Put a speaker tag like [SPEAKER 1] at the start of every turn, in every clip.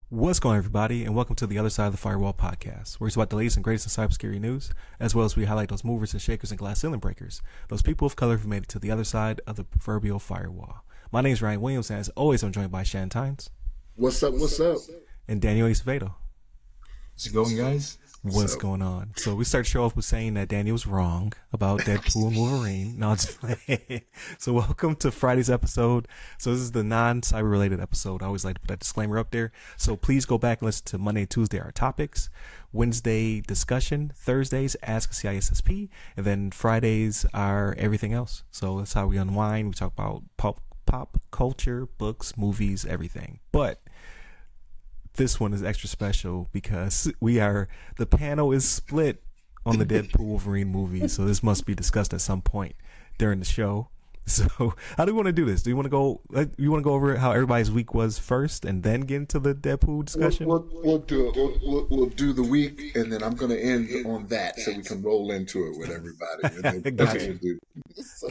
[SPEAKER 1] What's going on, everybody, and welcome to the Other Side of the Firewall podcast, where it's about the latest and greatest in cybersecurity news, as well as we highlight those movers and shakers and glass ceiling breakers, those people of color who made it to the other side of the proverbial firewall. My name is Ryan Williams, and as always, I'm joined by Shan Tynes.
[SPEAKER 2] What's up?
[SPEAKER 1] And Daniel Acevedo.
[SPEAKER 3] How's it going, guys?
[SPEAKER 1] What's going on? So we start the show off with saying that Daniel's wrong about Deadpool and Wolverine. No, I'm just playing. So welcome to Friday's episode. So this is the non-cyber related episode. I always like to put that disclaimer up there. So please go back and listen to Monday and Tuesday, our topics. Wednesday, discussion. Thursdays, Ask a CISSP. And then Fridays are everything else. So that's how we unwind. We talk about pop culture, books, movies, everything. But this one is extra special because the panel is split on the Deadpool Wolverine movie, so this must be discussed at some point during the show. So how do we want to do this? Do you want to go over how everybody's week was first and then get into the Deadpool discussion?
[SPEAKER 2] We'll do it. We'll do the week, and then I'm going to end on that so we can roll into it with everybody. And that's what we'll do.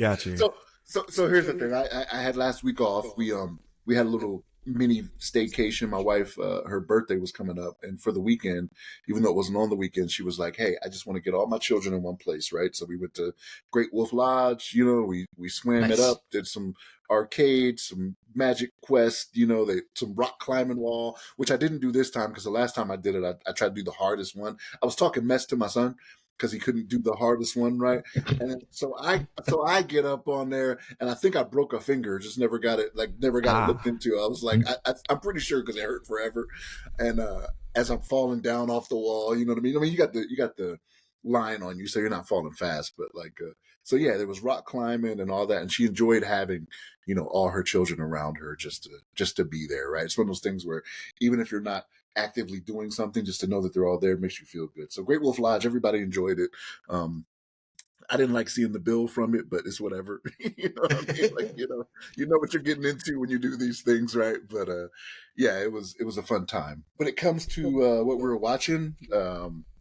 [SPEAKER 1] Gotcha.
[SPEAKER 2] So here's the thing. I had last week off. We had a little mini staycation. My wife, her birthday was coming up, and for the weekend, even though it wasn't on the weekend, she was like, "Hey, I just want to get all my children in one place, right?" So we went to Great Wolf Lodge. We swam it up, did some arcades, some Magic Quest, some rock climbing wall, which I didn't do this time because the last time I did it, I tried to do the hardest one. I was talking mess to my son because he couldn't do the hardest one, right? And so I get up on there, and I think I broke a finger, just never got it looked into. I was like, I'm pretty sure because it hurt forever. And as I'm falling down off the wall, you know what I mean? I mean, you got the line on you, so you're not falling fast, but so yeah, there was rock climbing and all that, and she enjoyed having, all her children around her just to be there, right? It's one of those things where even if you're not actively doing something, just to know that they're all there makes you feel good. So Great Wolf Lodge, everybody enjoyed it. I didn't like seeing the bill from it, but it's whatever. You know what I mean? Like, you know what you're getting into when you do these things, right? But yeah, it was a fun time. When it comes to what we were watching,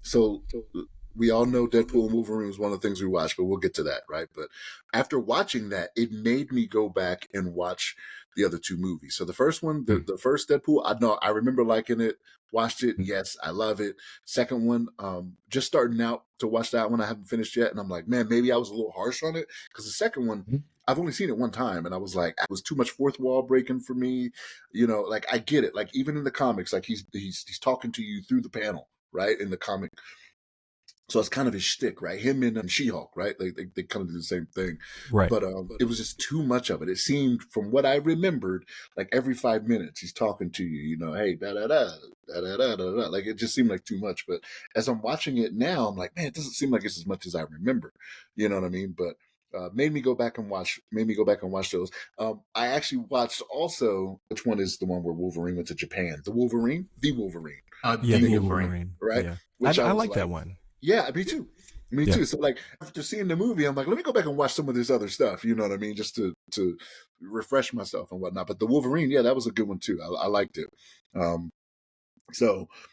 [SPEAKER 2] so we all know Deadpool and Wolverine was one of the things we watched, but we'll get to that, right? But after watching that, it made me go back and watch the other two movies. So the first one, the first Deadpool, I remember liking it, watched it. Yes, I love it. Second one, just starting out to watch that one. I haven't finished yet. And I'm like, man, maybe I was a little harsh on it. Because the second one, I've only seen it one time. And I was like, it was too much fourth wall breaking for me. Like I get it. Like even in the comics, like he's talking to you through the panel, right? In the comic. So it's kind of his shtick, right? Him and She-Hulk, right? They kind of do the same thing.
[SPEAKER 1] Right.
[SPEAKER 2] But it was just too much of it. It seemed, from what I remembered, like every 5 minutes he's talking to you, hey, da-da-da, da-da-da-da-da. Like it just seemed like too much. But as I'm watching it now, I'm like, man, it doesn't seem like it's as much as I remember. You know what I mean? But made me go back and watch those. I actually watched also, which one is the one where Wolverine went to Japan? The Wolverine? The Wolverine.
[SPEAKER 1] The Wolverine.
[SPEAKER 2] Right?
[SPEAKER 1] Yeah.
[SPEAKER 2] Which
[SPEAKER 1] I like that one.
[SPEAKER 2] Yeah, me too. Too. So like after seeing the movie, I'm like, let me go back and watch some of this other stuff. You know what I mean? Just to refresh myself and whatnot. But the Wolverine, yeah, that was a good one too. I liked it. But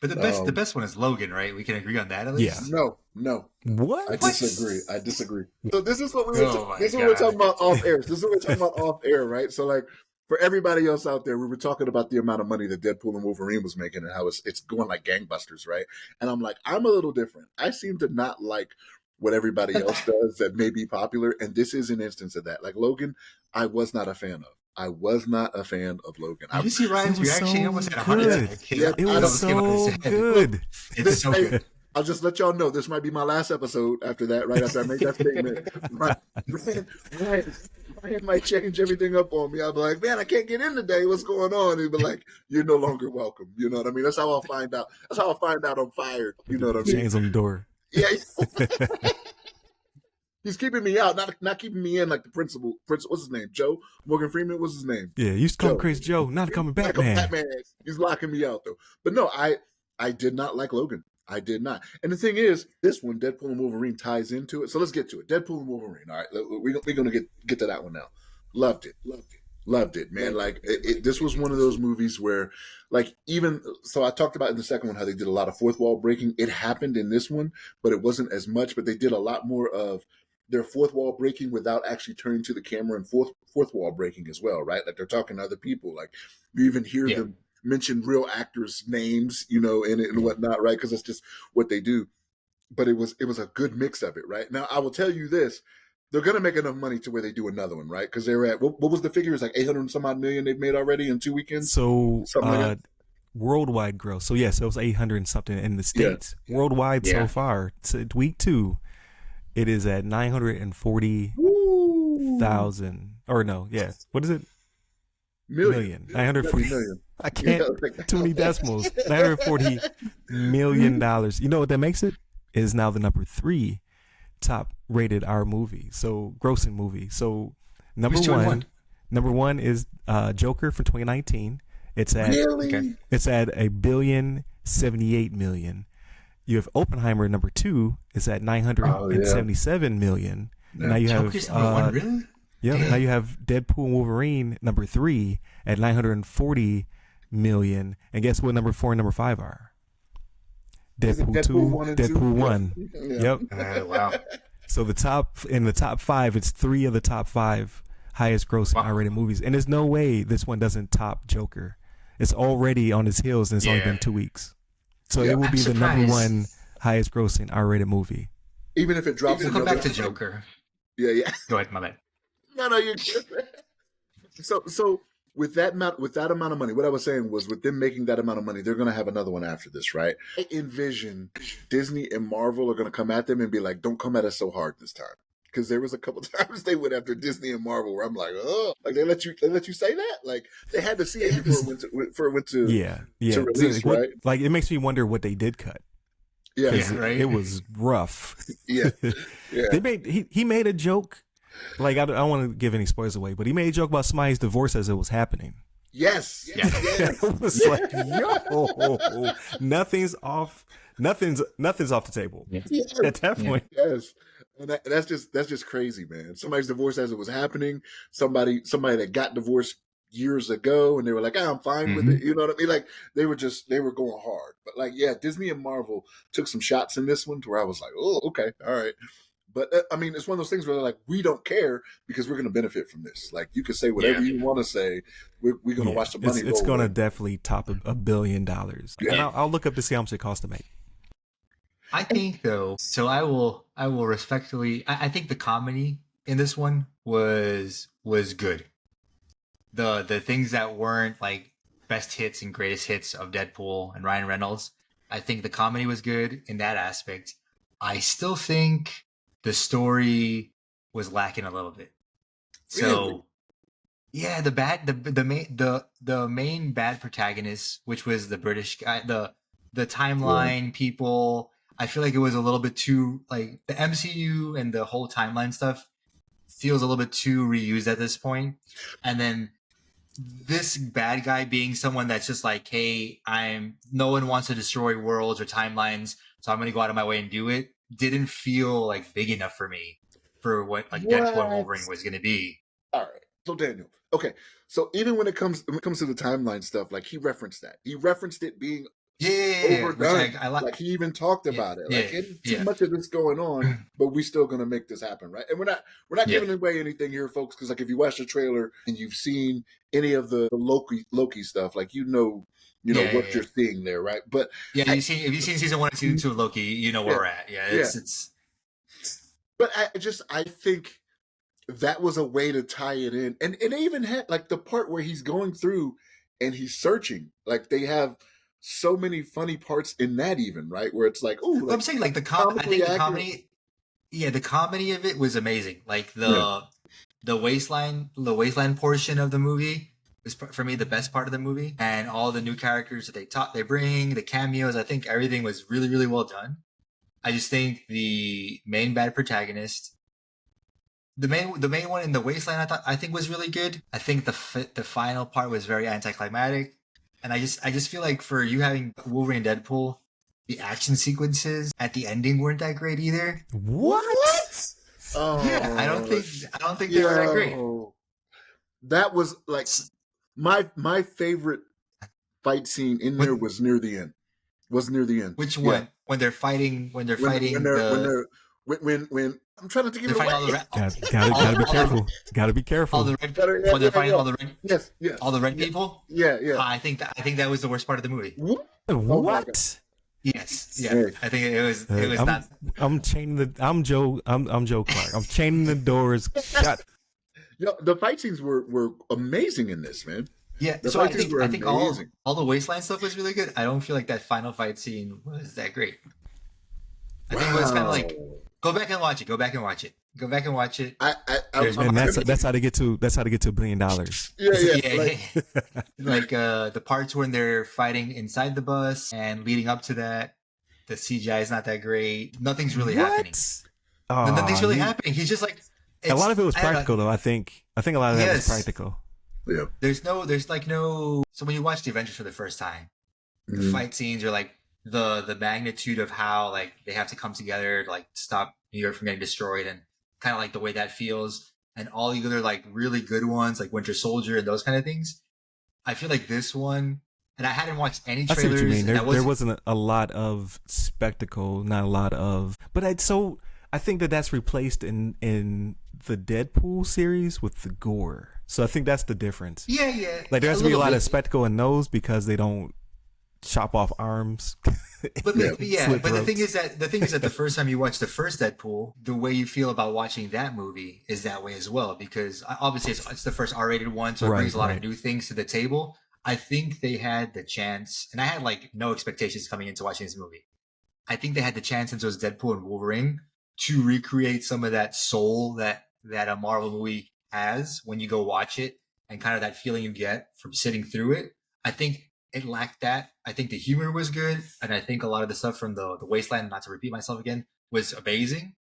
[SPEAKER 3] the best one is Logan, right? We can agree on that at least.
[SPEAKER 2] Yeah. No.
[SPEAKER 1] What?
[SPEAKER 2] I disagree. So this is what we're talking about off air. This is what we're talking about off air, right? So like, for everybody else out there, we were talking about the amount of money that Deadpool and Wolverine was making and how it's going like gangbusters, right? And I'm like, I'm a little different. I seem to not like what everybody else does that may be popular, and this is an instance of that. Like Logan, I was not a fan of. I was not a fan of Logan.
[SPEAKER 3] Did you see Ryan's reaction? He almost had a heart attack.
[SPEAKER 1] It was so good.
[SPEAKER 3] It's so good.
[SPEAKER 2] I'll just let y'all know this might be my last episode after that, right after I make that statement. Ryan might change everything up on me. I'll be like, man, I can't get in today. What's going on? He'll be like, you're no longer welcome. You know what I mean? That's how I'll find out. That's how I'll find out I'm fired. You know what I mean?
[SPEAKER 1] Chains on the door.
[SPEAKER 2] Yeah. He's keeping me out, not keeping me in like the principal. What's his name? Joe? Morgan Freeman? What's his name?
[SPEAKER 1] Yeah, you used to call him Crazy Joe. Not coming back, man.
[SPEAKER 2] He's locking me out, though. But no, I did not like Logan. I did not. And the thing is, this one, Deadpool and Wolverine, ties into it. So let's get to it. Deadpool and Wolverine. All right, we're going to get to that one now. Loved it, man. Like, this was one of those movies where, like, so I talked about in the second one how they did a lot of fourth wall breaking. It happened in this one, but it wasn't as much. But they did a lot more of they're fourth wall breaking without actually turning to the camera, and fourth wall breaking as well, right? Like they're talking to other people. Like you even hear them mention real actors' names, in it and whatnot, right? Because it's just what they do. But it was a good mix of it, right? Now I will tell you this: they're gonna make enough money to where they do another one, right? Because they're at what was the figure? It's like 800 and some odd million they've made already in 2 weekends.
[SPEAKER 1] So
[SPEAKER 2] something like that.
[SPEAKER 1] Worldwide gross. So yes, it was 800 and something in the States. Worldwide so far, week 2, it is at 940,000. Or no, what is it? Million. 940
[SPEAKER 2] million.
[SPEAKER 1] I can't. Too many decimals. $940 million. You know what that makes it? It is now the number 3 top rated R movie. So grossing movie. So number one is Joker from 2019. It's at it's at $1.078 billion. You have Oppenheimer number 2. It's at $977 million. Yeah. Now you have
[SPEAKER 3] really?
[SPEAKER 1] Now you have Deadpool and Wolverine number 3 at $940 million. And guess what number 4 and number 5 are? Deadpool 2, Deadpool 1. Yep.
[SPEAKER 3] Wow.
[SPEAKER 1] So the top 5, it's 3 of the top 5 highest grossing R-rated movies, and there's no way this one doesn't top Joker. It's already on its heels, and it's only been 2 weeks. So it will be the number 1 highest grossing R-rated movie.
[SPEAKER 2] Even if it drops.
[SPEAKER 3] Come back to Joker.
[SPEAKER 2] Yeah.
[SPEAKER 3] Go ahead, my bad.
[SPEAKER 2] No, you're good. So with that amount of money, what I was saying was, with them making that amount of money, they're going to have another one after this, right? I envision Disney and Marvel are going to come at them and be like, "Don't come at us so hard this time." Because there was a couple times they went after Disney and Marvel where I'm like, oh, like they let you say that? Like they had to see it before it went to release, right?
[SPEAKER 1] Like it makes me wonder what they did cut.
[SPEAKER 2] Yeah,
[SPEAKER 1] right. It was rough.
[SPEAKER 2] Yeah.
[SPEAKER 1] He made a joke. Like I don't want to give any spoilers away, but he made a joke about somebody's divorce as it was happening.
[SPEAKER 2] Yes.
[SPEAKER 1] It was like, yo, nothing's off the table.
[SPEAKER 2] Yes.
[SPEAKER 1] At that point.
[SPEAKER 2] Yes. And that's just crazy, man. Somebody's divorce as it was happening. Somebody that got divorced years ago, and they were like, I'm fine with it. You know what I mean? Like they were going hard. But like, Disney and Marvel took some shots in this one to where I was like, oh, okay, all right. But I mean, it's one of those things where they're like, we don't care because we're going to benefit from this. Like you can say whatever you want to say. We're going to watch the money.
[SPEAKER 1] It's going to definitely top $1 billion. Yeah. And I'll look up to see how much it costs to make.
[SPEAKER 3] I think though, so I will respectfully. I think the comedy in this one was good. The things that weren't like best hits and greatest hits of Deadpool and Ryan Reynolds, I think the comedy was good in that aspect. I still think the story was lacking a little bit. So yeah, the main bad protagonist, which was the British guy, the timeline people. I feel like it was a little bit too, like, the MCU and the whole timeline stuff feels a little bit too reused at this point. And then this bad guy being someone that's just like, hey, no one wants to destroy worlds or timelines, so I'm going to go out of my way and do it, didn't feel like big enough for me for what Deadpool and Wolverine was going to be.
[SPEAKER 2] All right. So Daniel, okay. So even when it comes to the timeline stuff, like he referenced it being overdone. I like he even talked about it. Like too much of this going on, but we still gonna make this happen, right? And we're not giving away anything here, folks, because like if you watch the trailer and you've seen any of the Loki stuff, like you know what you're seeing there, right? But
[SPEAKER 3] if you've seen season 1 and season 2 of Loki, you know where we're at. It's.
[SPEAKER 2] But I think that was a way to tie it in, and they even had like the part where he's going through and he's searching, like they have so many funny parts in that, even, right? Where it's like, oh, like,
[SPEAKER 3] I'm saying like the comedy of it was amazing. Like the wasteland portion of the movie was for me the best part of the movie, and all the new characters that they bring, the cameos. I think everything was really, really well done. I just think the main bad protagonist, the main one in the wasteland, I think was really good. I think the final part was very anticlimactic. And I just feel like for you having Wolverine and Deadpool, the action sequences at the ending weren't that great either.
[SPEAKER 2] What? Oh,
[SPEAKER 3] yeah, I don't think they were that great.
[SPEAKER 2] That was like my favorite fight scene in there was near the end.
[SPEAKER 3] Which one? When they're fighting
[SPEAKER 2] when I'm trying to give
[SPEAKER 3] They're
[SPEAKER 2] it
[SPEAKER 3] fighting
[SPEAKER 2] away.
[SPEAKER 3] all the red.
[SPEAKER 1] Gotta be careful. Gotta be careful.
[SPEAKER 3] All the red.
[SPEAKER 2] Yeah,
[SPEAKER 3] When they're
[SPEAKER 2] yeah,
[SPEAKER 3] fighting
[SPEAKER 2] yeah.
[SPEAKER 3] all the red.
[SPEAKER 2] Yes,
[SPEAKER 3] All the red people.
[SPEAKER 2] yeah, yeah.
[SPEAKER 3] I think that was the worst part of the movie.
[SPEAKER 2] What? Oh my God.
[SPEAKER 1] What?
[SPEAKER 3] Yes. Yeah.
[SPEAKER 2] Hey.
[SPEAKER 3] I think it was
[SPEAKER 1] I'm,
[SPEAKER 3] not.
[SPEAKER 1] I'm chaining the. I'm Joe. I'm Joe Clark. I'm chaining the doors. Shut.
[SPEAKER 2] Yo, the fight scenes were amazing in this, man.
[SPEAKER 3] Yeah.
[SPEAKER 2] The
[SPEAKER 3] So I
[SPEAKER 2] fight scenes
[SPEAKER 3] think
[SPEAKER 2] were
[SPEAKER 3] I think all
[SPEAKER 2] amazing.
[SPEAKER 3] the wasteland stuff was really good. I don't feel like that final fight scene was that great. I think it was kind of like go back and watch it. Go back and watch it. Go back and watch it.
[SPEAKER 1] And that's how they get to $1 billion.
[SPEAKER 3] Like the parts when they're fighting inside the bus and leading up to that, the CGI is not that great. Nothing's really happening. Nothing's really happening. He's just like
[SPEAKER 1] a lot of it was practical though. I think a lot of that was practical.
[SPEAKER 2] Yeah.
[SPEAKER 3] There's like no. So when you watch the Avengers for the first time, the fight scenes are like the magnitude of how like they have to come together to like stop New York from getting destroyed and kind of like the way that feels, and all the other like really good ones like Winter Soldier and those kind of things. I feel like this one, and I hadn't watched any
[SPEAKER 1] I
[SPEAKER 3] trailers.
[SPEAKER 1] see what you mean. There wasn't a lot of spectacle, not a lot of. But I think that's replaced in the Deadpool series with the gore. So I think that's the difference.
[SPEAKER 3] Yeah.
[SPEAKER 1] Like there has to be a lot of spectacle in those because they don't chop off arms.
[SPEAKER 3] But the thing is that the first time you watch the first Deadpool, the way you feel about watching that movie is that way as well, because obviously it's the first R-rated one, so it brings a lot of new things to the table. I think they had the chance, and I had like no expectations coming into watching this movie. I think they had the chance since it was Deadpool and Wolverine to recreate some of that soul that a Marvel movie has when you go watch it, and kind of that feeling you get from sitting through it. I think it lacked that. I think the humor was good, and I think a lot of the stuff from the Wasteland, not to repeat myself again, was amazing,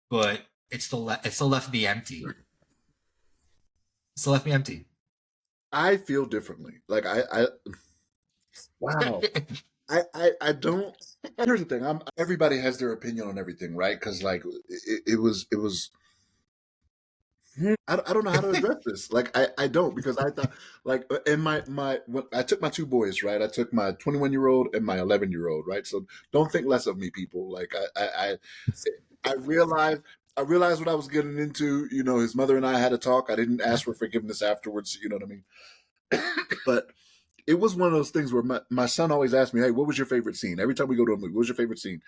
[SPEAKER 3] but it still left me empty.
[SPEAKER 2] I feel differently. Like wow. I don't. Here's the thing. Everybody has their opinion on everything, right? Because like it was. I don't know how to address this. Like I don't, because I thought like in when I took my two boys, right? I took my 21-year-old and my 11-year-old, right? So don't think less of me, people. Like I realized what I was getting into. You know, his mother and I had a talk. I didn't ask for forgiveness afterwards. You know what I mean? But it was one of those things where my son always asked me, "Hey, what was your favorite scene?" Every time we go to a movie, what was your favorite scene?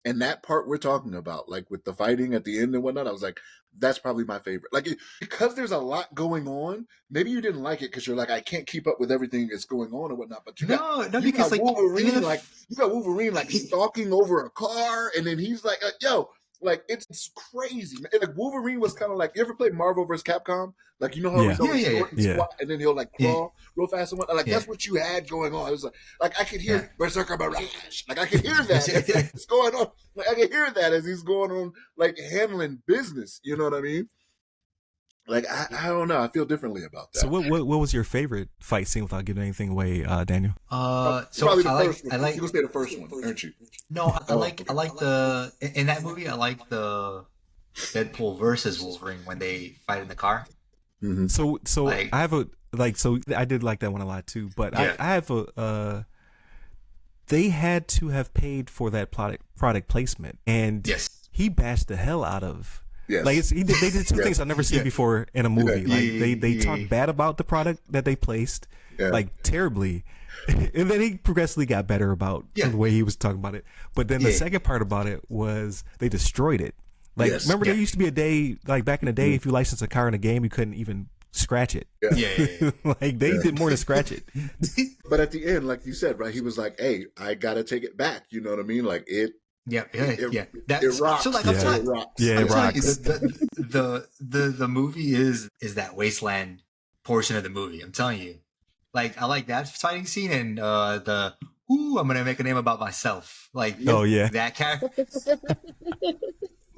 [SPEAKER 2] And that part we're talking about, like with the fighting at the end and whatnot, I was like, that's probably my favorite. Like, because there's a lot going on, maybe you didn't like it because you're like, I can't keep up with everything that's going on or whatnot. But you got Wolverine, you got Wolverine like stalking over a car, and then he's like, yo, like it's crazy. And like Wolverine was kind of like, you ever played Marvel vs. Capcom? Like, you know how he's always short and squat, and then he'll like crawl real fast and whatnot. Like that's what you had going on. It was like I could hear Berserker Barrage. Like I could hear that. It's going on. Like I could hear that as he's going on, like handling business. You know what I mean? Like I don't know. I feel differently about that.
[SPEAKER 1] So what was your favorite fight scene without giving anything away, Daniel?
[SPEAKER 2] So probably the first one. You're gonna say the first one, aren't you?
[SPEAKER 3] No, I like the in that movie. I like the Deadpool versus Wolverine when they fight in the car.
[SPEAKER 2] Mm-hmm.
[SPEAKER 1] So I have I did like that one a lot too. But I have they had to have paid for that product placement, and he bashed the hell out of. Yes. Like they did two things I've never seen before in a movie. Like they talked bad about the product that they placed, like terribly, and then he progressively got better about the way he was talking about it. But then the second part about it was they destroyed it. Like remember there used to be a day, like back in the day, if you licensed a car in a game, you couldn't even scratch it. Like they did more than scratch it.
[SPEAKER 2] But at the end, like you said, right, he was like, "Hey, I gotta take it back." You know what I mean? Like it.
[SPEAKER 3] It rocks. So like
[SPEAKER 2] it rocks.
[SPEAKER 3] I'm telling you, the movie is that wasteland portion of the movie. I'm telling you, like I like that fighting scene and I'm gonna make a name about myself. Like that character.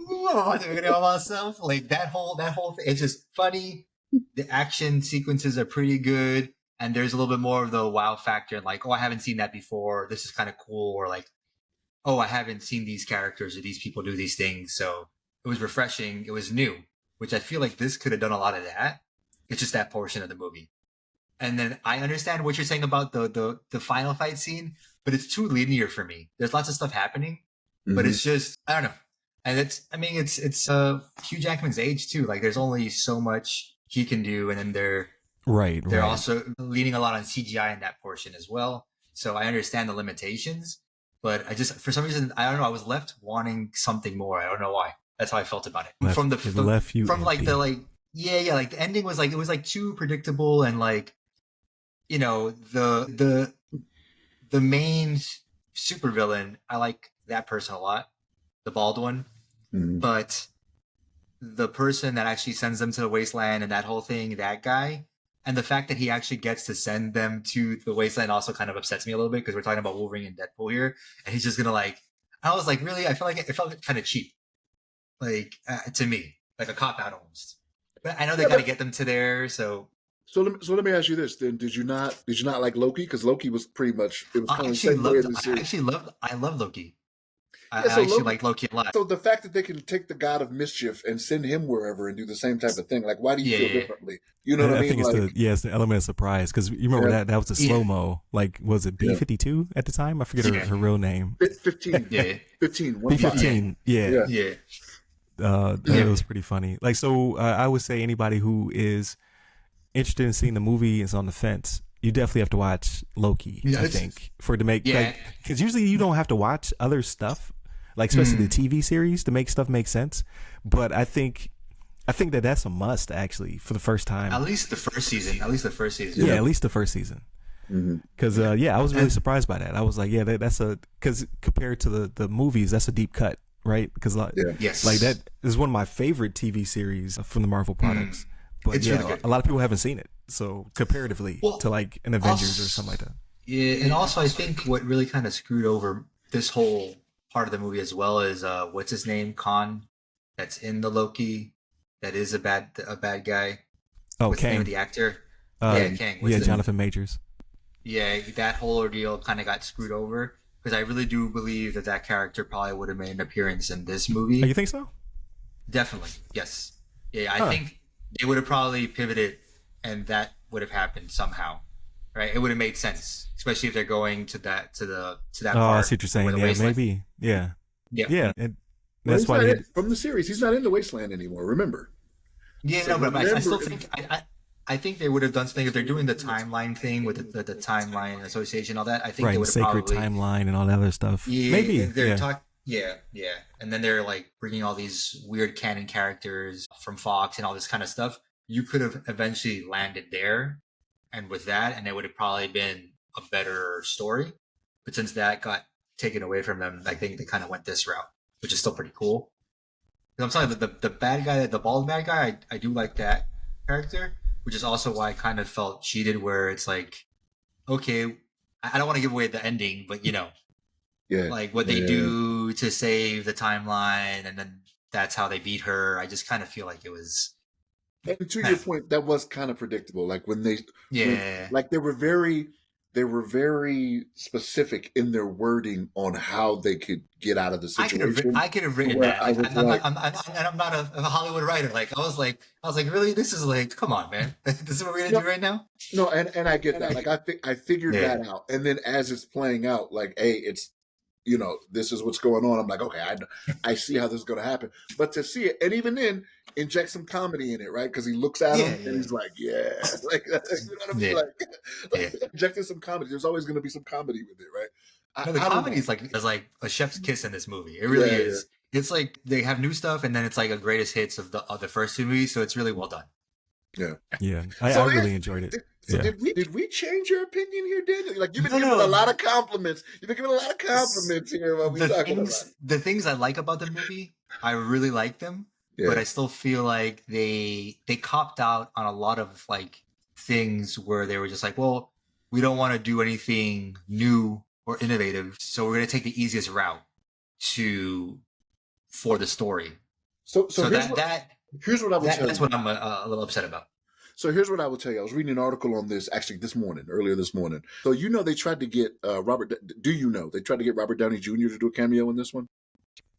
[SPEAKER 3] I'm gonna make a name about myself. Like that whole thing. It's just funny. The action sequences are pretty good, and there's a little bit more of the wow factor. Like, I haven't seen that before. This is kind of cool. Or like, I haven't seen these characters or these people do these things. So it was refreshing. It was new, which I feel like this could have done a lot of that. It's just that portion of the movie. And then I understand what you're saying about the final fight scene, but it's too linear for me. There's lots of stuff happening, but it's just, I don't know. And it's Hugh Jackman's age too. Like there's only so much he can do, and then they're also leaning a lot on CGI in that portion as well. So I understand the limitations, but I just, for some reason, I don't know, I was left wanting something more. I don't know why. That's how I felt about it. Like the ending was like, it was like too predictable, and like, you know, the main supervillain, I like that person a lot, the bald one, but the person that actually sends them to the wasteland and that whole thing, that guy, and the fact that he actually gets to send them to the wasteland also kind of upsets me a little bit, because we're talking about Wolverine and Deadpool here, and he's just gonna like, I was like, really? I felt like it felt kind of cheap, like to me, like a cop out almost. But I know they gotta get them to there, so.
[SPEAKER 2] So let me ask you this then: Did you not like Loki? Because Loki was pretty much, it was kind of the same way in the series.
[SPEAKER 3] I love Loki. I actually like Loki a lot.
[SPEAKER 2] So the fact that they can take the God of Mischief and send him wherever and do the same type of thing, like, why do you feel differently? You know what I mean?
[SPEAKER 1] I think it's the element of surprise, because you remember that was the slow mo. Like, was it B-52 at the time? I forget her real name.
[SPEAKER 2] 15. Yeah, 15.
[SPEAKER 1] B-15. Yeah. It was pretty funny. Like, so I would say anybody who is interested in seeing the movie is on the fence. You definitely have to watch Loki. I think for it to make because usually you don't have to watch other stuff, like especially the TV series, to make stuff make sense. But I think that's a must actually for the first time.
[SPEAKER 3] At least the first season.
[SPEAKER 1] Yeah, at least the first season. Because I was really surprised by that. I was like, that's because compared to the movies, that's a deep cut, right? Because like that is one of my favorite TV series from the Marvel products. But it's really good. A lot of people haven't seen it, so comparatively to like an Avengers or something like that.
[SPEAKER 3] Yeah, and also I think what really kind of screwed over this whole part of the movie as well is what's his name, Khan, that's in the Loki, that is a bad guy.
[SPEAKER 1] Oh,
[SPEAKER 3] what's
[SPEAKER 1] Kang.
[SPEAKER 3] the name of the actor?
[SPEAKER 1] Kang. Jonathan Majors.
[SPEAKER 3] Yeah, that whole ordeal kind of got screwed over, because I really do believe that character probably would have made an appearance in this movie.
[SPEAKER 1] Oh, you think so?
[SPEAKER 3] Definitely, yes. Yeah, I think they would have probably pivoted, and that would have happened somehow, right? It would have made sense, especially if they're going to that part.
[SPEAKER 1] I see what you're saying. Yeah, maybe. Yeah. And that's why
[SPEAKER 2] from the series, he's not in the wasteland anymore. Remember?
[SPEAKER 3] Yeah, so no, but I still think I think they would have done something if they're doing the timeline thing with the timeline association, all that. I think they would have
[SPEAKER 1] sacred
[SPEAKER 3] probably
[SPEAKER 1] timeline and all that other stuff.
[SPEAKER 3] Yeah,
[SPEAKER 1] maybe
[SPEAKER 3] they're Yeah, and then they're like bringing all these weird canon characters from Fox and all this kind of stuff. You could have eventually landed there, and with that, and it would have probably been a better story. But since that got taken away from them, I think they kind of went this route, which is still pretty cool. I'm sorry, the bad guy, the bald bad guy, I do like that character, which is also why I kind of felt cheated, where it's like, okay, I don't want to give away the ending, but you know.
[SPEAKER 2] Yeah,
[SPEAKER 3] like what they do to save the timeline, and then that's how they beat her. I just kind of feel like it was.
[SPEAKER 2] And to your point, that was kind of predictable. Like when they, like they were very specific in their wording on how they could get out of the situation.
[SPEAKER 3] I could have written that. I'm not a Hollywood writer. Like I was like, really? This is like, come on, man. This is what we're gonna do right now?
[SPEAKER 2] No, and I get that. Like I figured that out, and then as it's playing out, like, hey, it's. You know, this is what's going on. I'm like, okay, I see how this is going to happen. But to see it, and even then, inject some comedy in it, right? Because he looks at him and he's like, like, you know what I mean? Like injecting some comedy. There's always going to be some comedy with it, right?
[SPEAKER 3] No, the comedy is like a chef's kiss in this movie. It really is. Yeah. It's like they have new stuff, and then it's like a greatest hits of the first two movies. So it's really well done.
[SPEAKER 1] Yeah. I really enjoyed it.
[SPEAKER 2] So did we change your opinion here, Daniel? Like you've been giving a lot of compliments. You've been giving a lot of compliments here. While we talking about
[SPEAKER 3] the things I like about the movie, I really like them, but I still feel like they copped out on a lot of like things where they were just like, well, we don't want to do anything new or innovative, so we're going to take the easiest route for the story.
[SPEAKER 2] So here's what I would tell you.
[SPEAKER 3] That's what I'm a little upset about.
[SPEAKER 2] So here's what I will tell you. I was reading an article on this actually earlier this morning. So they tried to get Robert. Do you know they tried to get Robert Downey Jr. to do a cameo in this one?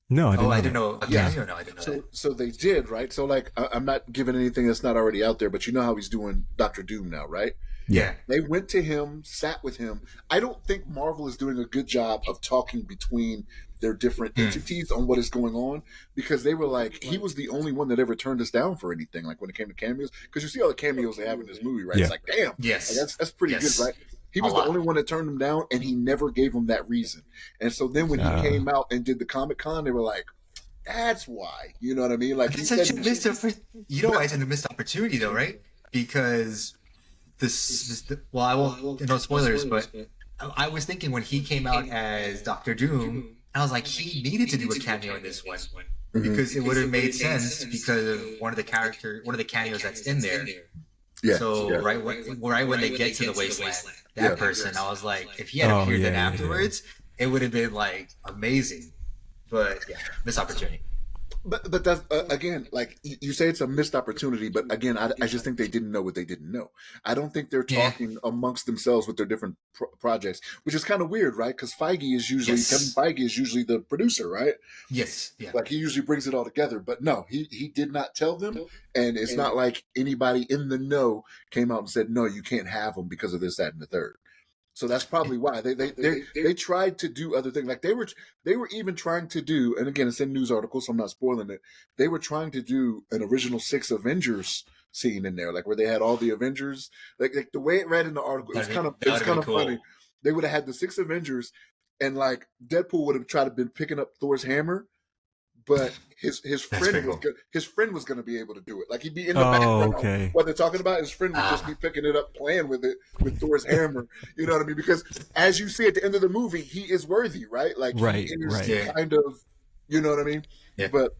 [SPEAKER 1] No,
[SPEAKER 3] I didn't know. Yeah, no, I didn't know.
[SPEAKER 2] So they did, right? So like, I'm not giving anything that's not already out there, but you know how he's doing Dr. Doom now, right?
[SPEAKER 3] Yeah.
[SPEAKER 2] They went to him, sat with him. I don't think Marvel is doing a good job of talking between their different entities on what is going on, because they were like, he was the only one that ever turned us down for anything. Like when it came to cameos, because you see all the cameos they have in this movie, right?
[SPEAKER 1] Yeah.
[SPEAKER 2] It's like, damn,
[SPEAKER 3] Yes.
[SPEAKER 2] like, that's pretty good, right? He was the only one that turned him down, and he never gave him that reason. And so then when he came out and did the Comic-Con, they were like, that's why. You know what I mean? Like,
[SPEAKER 3] it's such a you know why it's a missed opportunity though, right? Because well, I won't, no spoilers, but I was thinking when he came out as Doctor Doom, I was like, he needed to do a cameo in this one because it would have made sense because of one of the cameos that's in there.
[SPEAKER 2] Yeah.
[SPEAKER 3] So
[SPEAKER 2] yeah.
[SPEAKER 3] right when they get to the wasteland, that person, I was like, if he had appeared then afterwards, it would have been like amazing. But yeah, missed opportunity.
[SPEAKER 2] But that's again, like you say, it's a missed opportunity. But again, I just think they didn't know what they didn't know. I don't think they're talking amongst themselves with their different projects, which is kind of weird, right? Because Kevin Feige is usually the producer, right?
[SPEAKER 3] Yes, yeah.
[SPEAKER 2] Like he usually brings it all together. But no, he did not tell them, and it's not like anybody in the know came out and said, no, you can't have them because of this, that, and the third. So that's probably why they tried to do other things. Like they were even trying to do, and again, it's in news articles, so I'm not spoiling it. They were trying to do an original 6 Avengers scene in there, like where they had all the Avengers. Like the way it read in the article, it's kind of cool. Funny. They would have had the 6 Avengers, and like Deadpool would have tried to been picking up Thor's hammer, but his friend was going to be able to do it. Like he'd be in the background.
[SPEAKER 1] Okay.
[SPEAKER 2] What they're talking about, his friend would just be picking it up, playing with it with Thor's hammer. You know what I mean? Because as you see at the end of the movie, he is worthy, right? Like he is kind of, you know what I mean? Yeah. But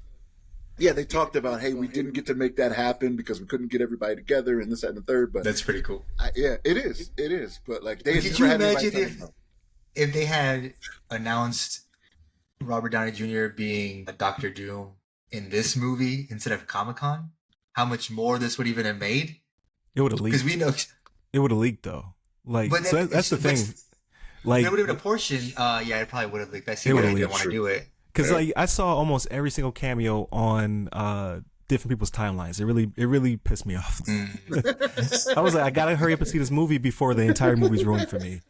[SPEAKER 2] yeah, they talked about, hey, we didn't get to make that happen because we couldn't get everybody together and this, that, and the third. But
[SPEAKER 3] that's pretty cool.
[SPEAKER 2] It is. But like,
[SPEAKER 3] could you imagine if they had announced Robert Downey Jr. being a Doctor Doom in this movie instead of Comic-Con, how much more this would even have made?
[SPEAKER 1] It would have leaked.
[SPEAKER 3] Because we know
[SPEAKER 1] it would have leaked though. Like, but so that's the thing. Like,
[SPEAKER 3] it would have been a portion. Yeah, it probably would have leaked. I see why they didn't want to do it.
[SPEAKER 1] Because like I saw almost every single cameo on different people's timelines. It really pissed me off. I was like, I gotta hurry up and see this movie before the entire movie's ruined for me.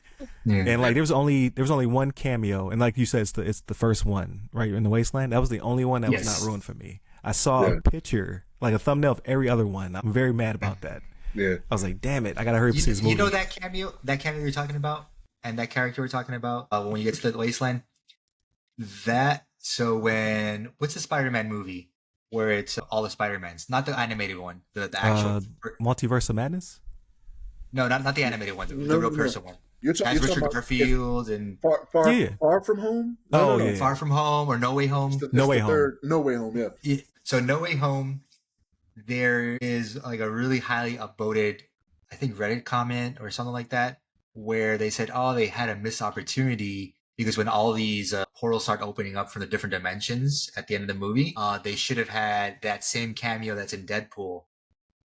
[SPEAKER 1] Yeah. And like there was only one cameo, and like you said, it's the first one, right, in the wasteland. That was the only one that was not ruined for me. I saw a picture, like a thumbnail of every other one. I'm very mad about that.
[SPEAKER 2] Yeah,
[SPEAKER 1] I was like, damn it, I gotta hurry up and see this movie.
[SPEAKER 3] You know that cameo you're talking about, and that character we're talking about when you get to the wasteland. So when what's the Spider-Man movie where it's all the Spider-Mans, not the animated one, the actual
[SPEAKER 1] Multiverse of Madness?
[SPEAKER 3] No, not the animated one, the real person one.
[SPEAKER 2] You're talking
[SPEAKER 3] Richard
[SPEAKER 2] about
[SPEAKER 3] Garfield and
[SPEAKER 2] Far From Home.
[SPEAKER 1] No.
[SPEAKER 3] Far From Home or No Way Home.
[SPEAKER 2] No Way Home. No Way Home. Yeah.
[SPEAKER 3] So No Way Home, there is like a really highly upvoted, I think Reddit comment or something like that, where they said, oh, they had a missed opportunity because when all these portals start opening up from the different dimensions at the end of the movie, they should have had that same cameo that's in Deadpool.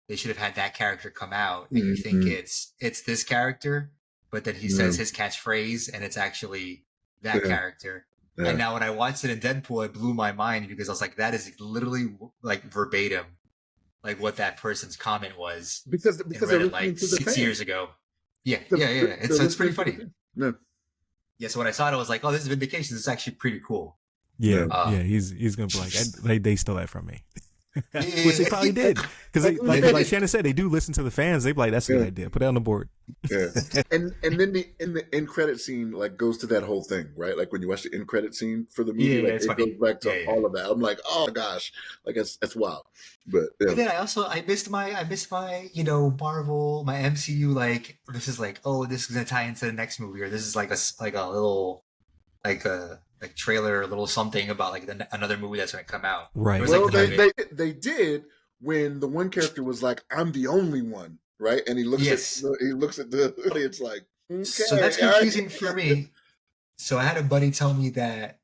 [SPEAKER 3] They should have had that character come out, and you think it's this character. But then he says his catchphrase, and it's actually that character. Yeah. And now when I watched it in Deadpool, it blew my mind because I was like, that is literally like verbatim, like what that person's comment was.
[SPEAKER 2] Because
[SPEAKER 3] Reddit, like 6 years ago. Yeah. It's pretty funny. Yeah. So when I saw it, I was like, oh, this is vindication. This is actually pretty cool.
[SPEAKER 1] Yeah. He's gonna be like, they stole that from me. Which they probably did, because like Shannon said, they do listen to the fans. They be like, that's a good idea, put it on the board.
[SPEAKER 2] And then the end credit scene like goes to that whole thing, right? Like when you watch the end credit scene for the movie, like, it goes back to all of that. I'm like, oh my gosh, like that's wild. But
[SPEAKER 3] then I missed my Marvel, my MCU, like this is like, oh, this is gonna tie into the next movie, or this is like a little trailer, a little something about like another movie that's going to come out.
[SPEAKER 1] Right.
[SPEAKER 2] Well, they did when the one character was like, "I'm the only one," right? And he looks at the audience like, okay,
[SPEAKER 3] so that's confusing for me. So I had a buddy tell me that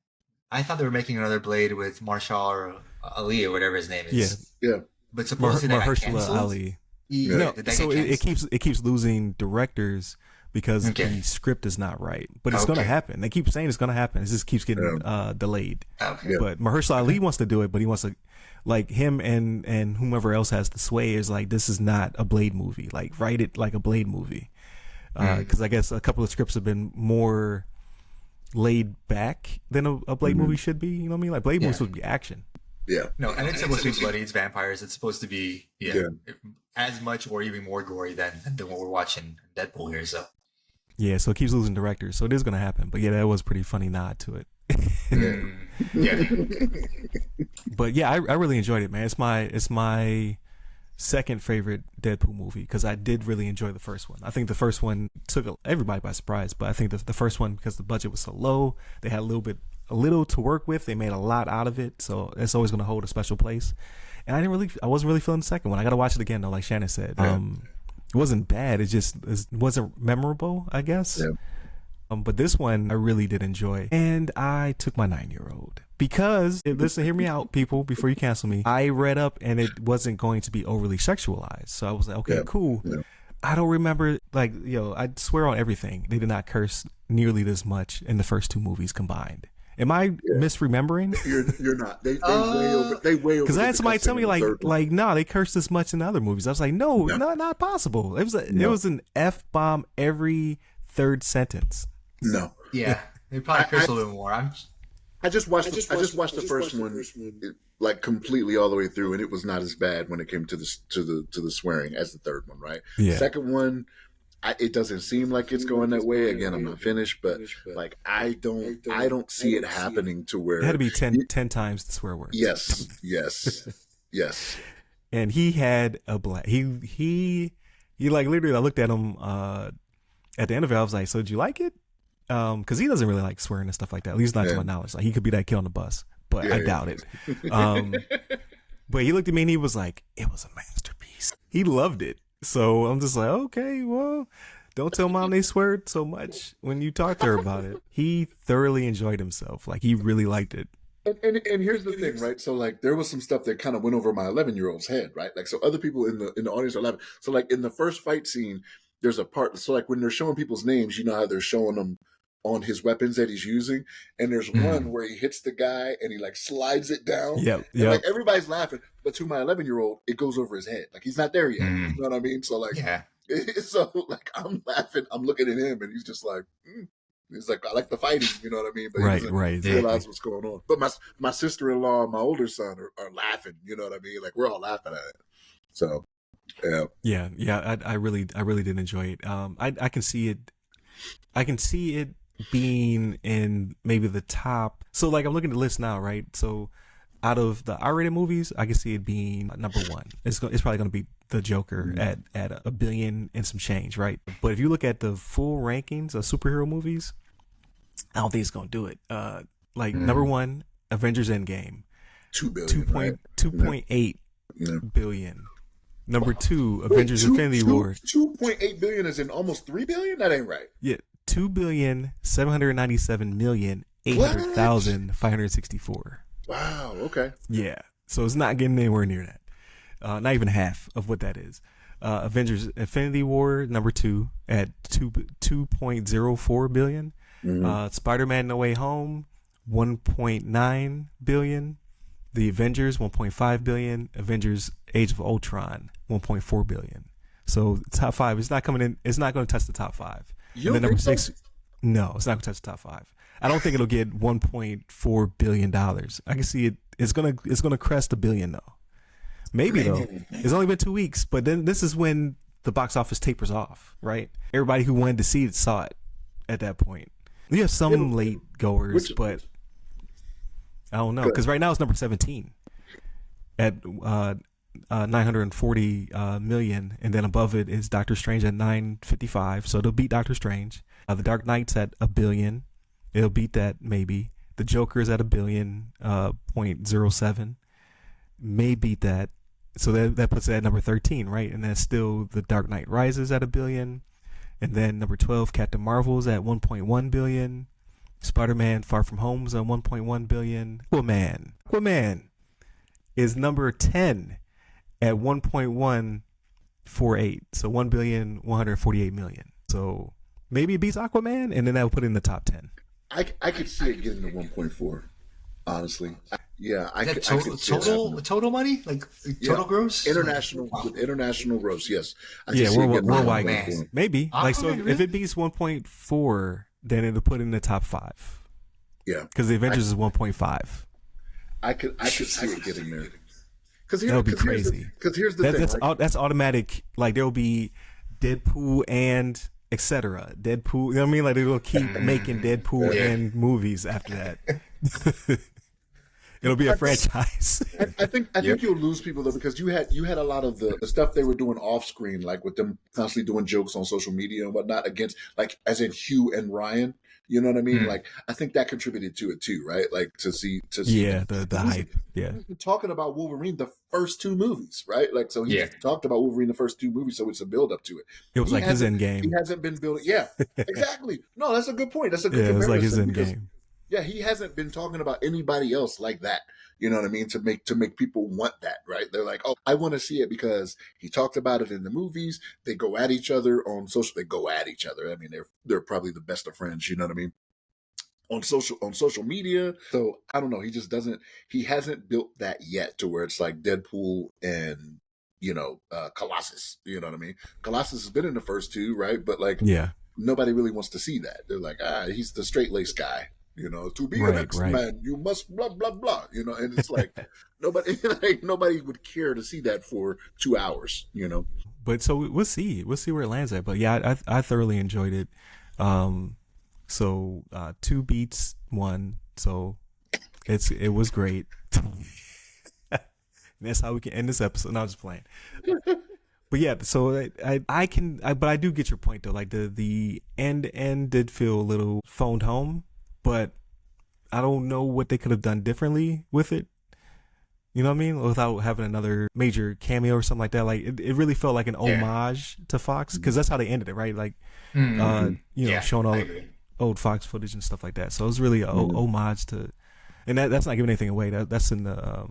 [SPEAKER 3] I thought they were making another Blade with Marshall Ali or whatever his name is.
[SPEAKER 2] Yeah.
[SPEAKER 3] But supposedly that got canceled.
[SPEAKER 1] Ali. No, so it keeps losing directors because the script is not right, but it's going to happen. They keep saying it's going to happen. It just keeps getting delayed. But Mahershala Ali wants to do it, but he wants to, like, him and whomever else has the sway is like, this is not a Blade movie. Like, write it like a Blade movie, because I guess a couple of scripts have been more laid back than a Blade movie should be. You know what I mean? Like Blade movies supposed to be action.
[SPEAKER 2] Yeah.
[SPEAKER 3] No, and it's supposed to be bloody. It's vampires. It's supposed to be as much or even more gory than what we're watching Deadpool here. So
[SPEAKER 1] yeah, so it keeps losing directors. So it is going to happen. But yeah, that was a pretty funny nod to it.
[SPEAKER 3] Yeah.
[SPEAKER 1] But yeah, I really enjoyed it, man. It's my second favorite Deadpool movie because I did really enjoy the first one. I think the first one took everybody by surprise, but I think the first one, because the budget was so low, they had a little to work with. They made a lot out of it, so it's always going to hold a special place. And I wasn't really feeling the second one. I got to watch it again though, like Shannon said. It wasn't bad. It wasn't memorable, I guess. Yeah. But this one I really did enjoy. And I took my 9-year-old because, listen, hear me out, people, before you cancel me. I read up and it wasn't going to be overly sexualized. So I was like, okay, cool. Yeah. I don't remember, like, I swear on everything, they did not curse nearly this much in the first two movies combined. Am I misremembering?
[SPEAKER 2] You're not. They way over.
[SPEAKER 1] Because I had somebody tell me like, no, they cursed this much in the other movies. I was like, no, not possible. It was an F-bomb every third sentence.
[SPEAKER 2] No.
[SPEAKER 3] Yeah, they probably cursed a little more.
[SPEAKER 2] I just watched the first one like completely all the way through, and it was not as bad when it came to the swearing as the third one, right? Yeah. The second one, it doesn't seem like it's going that way. Again, I'm not finished, but like I don't see it happening to where
[SPEAKER 1] it had to be 10 times the swear words.
[SPEAKER 2] Yes.
[SPEAKER 1] And he had a black. He like literally. I looked at him at the end of it. I was like, "So did you like it?" Because he doesn't really like swearing and stuff like that. At least not to my knowledge. Like he could be that kid on the bus, but I doubt it. But he looked at me and he was like, "It was a masterpiece." He loved it. So I'm just like, okay, well, don't tell mom they swear so much when you talk to her about it. He thoroughly enjoyed himself. Like he really liked it.
[SPEAKER 2] And here's the thing, right? So like there was some stuff that kind of went over my 11-year-old's head, right? Like so other people in the audience are laughing. So like in the first fight scene, there's a part. So like when they're showing people's names, you know how they're showing them on his weapons that he's using, and there's one where he hits the guy and he like slides it down.
[SPEAKER 1] Yep.
[SPEAKER 2] Like everybody's laughing, but to my 11-year-old, it goes over his head. Like he's not there yet. You know what I mean? So like, so like I'm laughing, I'm looking at him, and he's just like, he's like, I like the fighting. You know what I mean? But
[SPEAKER 1] right.
[SPEAKER 2] Realize what's going on. But my sister-in-law and my older son are laughing. You know what I mean? Like we're all laughing at it. So yeah.
[SPEAKER 1] I really did enjoy it. I can see it. I can see it being in maybe the top. So like I'm looking at the list now, right? So out of the R-rated movies, I can see it being number one. It's probably going to be The Joker at $1 billion and some change, right? But if you look at the full rankings of superhero movies, I don't think it's going to do it. Number one, Avengers Endgame,
[SPEAKER 2] $2 billion,
[SPEAKER 1] 2.8 billion. Number two, Avengers Infinity War.
[SPEAKER 2] 2.8 billion is in almost 3 billion? That ain't right.
[SPEAKER 1] Yeah. 2,797,800,564.
[SPEAKER 2] Wow. Okay.
[SPEAKER 1] Yeah. So it's not getting anywhere near that. Not even half of what that is. Avengers Infinity War, number two, at 2.04 billion. Spider-Man No Way Home, 1.9 billion. The Avengers, 1.5 billion. Avengers Age of Ultron, 1.4 billion. So top five, it's not coming in. It's not going to touch the top five.
[SPEAKER 2] You don't think
[SPEAKER 1] so? No, it's not going to touch the top five. I don't think it'll get $1.4 billion. I can see it. It's gonna crest $1 billion though. Maybe though. It's only been 2 weeks, but then this is when the box office tapers off, right? Everybody who wanted to see it saw it at that point. We have some late goers, but I don't know, because right now it's number 17 at 940 million, and then above it is Doctor Strange at 955. So they'll beat Doctor Strange. The Dark Knight's at $1 billion. It'll beat that maybe. The Joker's at $1 billion, 0.07. May beat that. So that puts it at number 13, right? And that's still The Dark Knight Rises at $1 billion. And then number 12, Captain Marvel's at 1.1 billion. Spider-Man Far From Home's at 1.1 billion. Aquaman is number 10 at 1.148. So 1.148 billion. So maybe it beats Aquaman, and then that will put it in the top 10.
[SPEAKER 2] I could see it getting to 1.4. Honestly,
[SPEAKER 3] total money, like total gross,
[SPEAKER 2] international gross. Yes,
[SPEAKER 1] worldwide gross. Maybe like so if it beats 1.4, then it'll put it in the top 5.
[SPEAKER 2] Yeah,
[SPEAKER 1] because the Avengers is 1.5.
[SPEAKER 2] I could see it getting there. Because
[SPEAKER 1] that would be crazy.
[SPEAKER 2] Because here's the thing.
[SPEAKER 1] That's automatic. Like there will be Deadpool and etc. Deadpool. You know what I mean? Like they're gonna keep making Deadpool and movies after that. It'll be a franchise.
[SPEAKER 2] I think you'll lose people though, because you had a lot of the stuff they were doing off screen, like with them constantly doing jokes on social media and whatnot against, like as in Hugh and Ryan. You know what I mean? Like I think that contributed to it too, right? Like to see
[SPEAKER 1] the hype. Yeah,
[SPEAKER 2] he's been talking about Wolverine the first 2 movies, right? Like so he talked about Wolverine the first 2 movies, so it's a build up to it.
[SPEAKER 1] It was like his end game.
[SPEAKER 2] He hasn't been building. Yeah, exactly. No, that's a good point. That's a good
[SPEAKER 1] comparison. It was like his end
[SPEAKER 2] because,
[SPEAKER 1] game.
[SPEAKER 2] Yeah, he hasn't been talking about anybody else like that. You know what I mean? To make people want that, right? They're like, oh, I want to see it because he talked about it in the movies. They go at each other on social. They go at each other. I mean, they're probably the best of friends. You know what I mean? On social media. So I don't know. He just doesn't. He hasn't built that yet to where it's like Deadpool and Colossus. You know what I mean? Colossus has been in the first 2, right? But like, nobody really wants to see that. They're like, he's the straight laced guy. To be an X-Man, you must blah blah blah. And it's like nobody would care to see that for 2 hours.
[SPEAKER 1] But so we'll see where it lands at. But yeah, I thoroughly enjoyed it. So 2 beats 1. So it was great. That's how we can end this episode. No, I'm just playing. But yeah, so but I do get your point though. Like the end did feel a little phoned home. But I don't know what they could have done differently with it. You know what I mean? Without having another major cameo or something like that. Like it really felt like an homage to Fox, because that's how they ended it, right? Like, showing all old Fox footage and stuff like that. So it was really a homage to, and that's not giving anything away. That's in the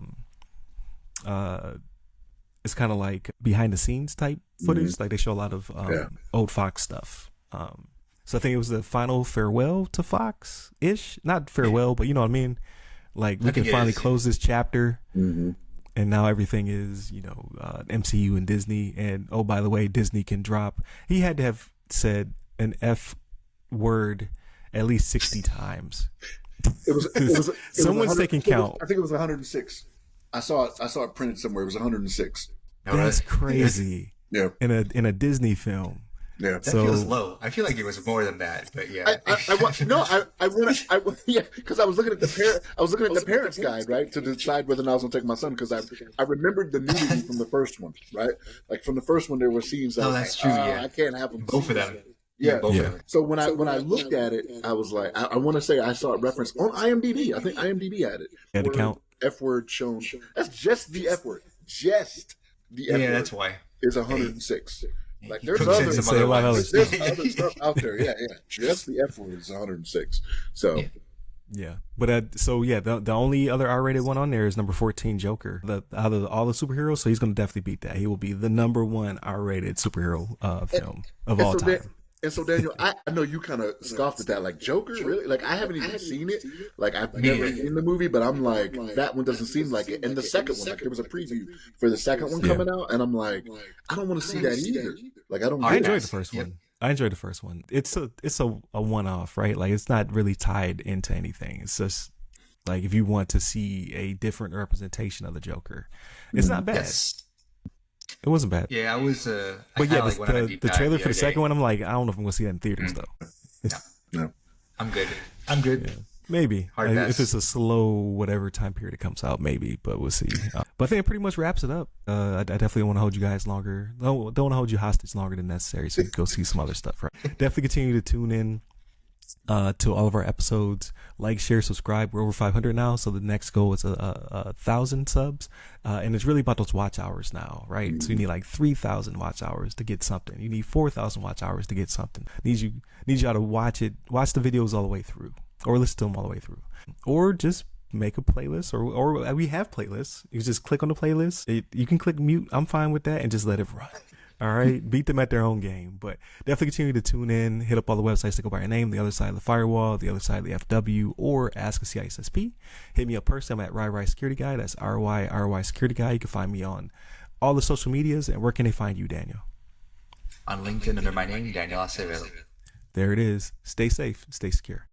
[SPEAKER 1] it's kind of like behind the scenes type footage. Like they show a lot of old Fox stuff. So I think it was the final farewell to Fox-ish. Not farewell, but you know what I mean? Like, we can finally close this chapter. Mm-hmm. And now everything is, MCU and Disney. And, oh, by the way, Disney can drop. He had to have said an F word at least 60 times. Someone's taking count.
[SPEAKER 2] I think it was 106. I saw it printed somewhere. It was 106.
[SPEAKER 1] That's crazy.
[SPEAKER 2] Yeah.
[SPEAKER 1] In a Disney film.
[SPEAKER 2] Yeah,
[SPEAKER 3] that feels low. I feel like it was more than that, but yeah. Because
[SPEAKER 2] I was looking at the parents' guide, right, to decide whether or not I was gonna take my son, because I remembered the nudity from the first one, right? Like from the first one, there were scenes that
[SPEAKER 3] that's true. Yeah,
[SPEAKER 2] I can't have them.
[SPEAKER 3] Both of them.
[SPEAKER 2] Yeah,
[SPEAKER 3] both of them.
[SPEAKER 2] So when I looked at it, I was like, I want to say I saw it referenced on IMDb. I think IMDb had it.
[SPEAKER 1] Had to count
[SPEAKER 2] F word shown. That's just the F word. Just the F word.
[SPEAKER 3] Yeah, that's why.
[SPEAKER 2] Is 106. Like there's
[SPEAKER 3] other
[SPEAKER 2] stuff out there. Yeah. Just the F word is 106. So
[SPEAKER 1] yeah. But the only other R-rated one on there is number 14, Joker. Out of all the superheroes, so he's going to definitely beat that. He will be the number 1 R-rated superhero film of all time.
[SPEAKER 2] And so, Daniel, I know you kind of scoffed at that, like Joker, really? Like I haven't even seen it. Like I've never seen the movie, but I'm like, that one doesn't seem like it. And the second one, like there was a preview for the second one coming out, and I'm like, I don't want to see that either. Like I don't.
[SPEAKER 1] I enjoyed the first one. I enjoyed the first one. It's a one-off, right? Like it's not really tied into anything. It's just like if you want to see a different representation of the Joker, it's not bad.
[SPEAKER 3] Yes.
[SPEAKER 1] It wasn't bad.
[SPEAKER 3] Yeah, I was.
[SPEAKER 1] But yeah, the trailer for the second one, I'm like, I don't know if I'm gonna see that in theaters though.
[SPEAKER 2] No.
[SPEAKER 3] I'm good.
[SPEAKER 1] Yeah. Maybe if it's a slow whatever time period it comes out, maybe. But we'll see. But I think it pretty much wraps it up. I definitely want to hold you guys longer. Don't want to hold you hostage longer than necessary, so you can go see some other stuff. Right? Definitely continue to tune in to all of our episodes. Like, share, subscribe. We're over 500 now, so the next goal is 1,000 subs, and it's really about those watch hours now, right? So you need like 3,000 watch hours to get something. You need 4,000 watch hours to get something. Need y'all to watch the videos all the way through, or listen to them all the way through, or just make a playlist, or we have playlists. You just click on the playlist. You can click mute. I'm fine with that, and just let it run. All right, beat them at their own game. But definitely continue to tune in. Hit up all the websites that go by your name, The Other Side of the Firewall, The Other Side of the FW, or Ask a CISSP. Hit me up personally. I'm at RY Security Guy. That's RY Security Guy. You can find me on all the social medias. And where can they find you, Daniel?
[SPEAKER 3] On LinkedIn under my name, Daniel Acevedo.
[SPEAKER 1] there it is. Stay safe, stay secure.